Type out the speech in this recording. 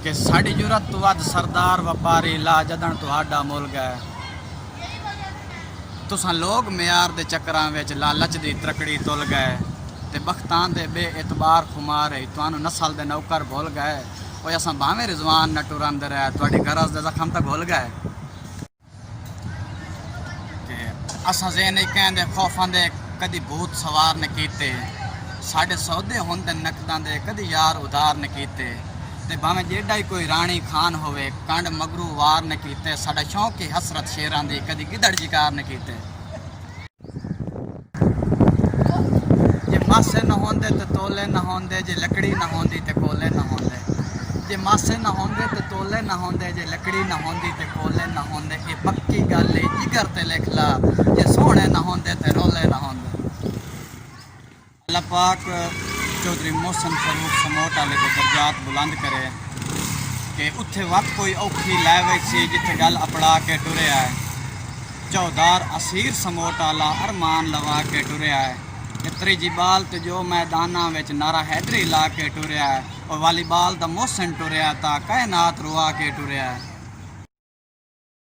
कि साड़ी जुरत तो वध सरदार व्यापारी ला जदन तुहाडा मुल गए। तुसां लोग म्यार दे चक्करां विच लालच दी त्रकड़ी तुल गए ते बख्तां दे बेइतबार खुमार तुहानू नस्ल दे नौकर भुल गए। ओए असां भावें रिजवान न टुरंदे रहे तुहाडी गरज दे जख्म तक भुल गए। कि असां ज़हन कहंदे खौफां दे कदी भूत सवार न कीते, साढ़े सौदे होंदे नकदां दे कदी यार उधार न कीते। ते भावें जेडा ही कोई राणी खान होवे कंड मगरू वार न कीते, साडा शौक ही हसरत शेरां दी कदी गिदड़ शिकार न कीते। जे मासे न होंदे ते तोले न होंदे, जे लकड़ी न होंदी ते कोले न होंदे। जे मासे न होंदे ते तोले न होंदे, जे लकड़ी न होंदी ते कोले न होंदे। ये पक्की गल है जिगर ते लिख ला, जे सोहणे न होंदे ते रोले न होंदे। अल्लाह पाक चौधरी मोहसन फरूक समोट वाले को दर्जात बुलंद करे कि उत्थे वक्त कोई औखी लै सी जिथे गल अपड़ा के टुरया है। चौधार असीर समोट वाला अरमान लवा के टुरया है। त्रीजी बाल तो जो मैदाना विच नारा हैदरी ला के टुरया है, और वालीबाल दा मोहसन टुरया ता कायनात रुआ के टुरया है।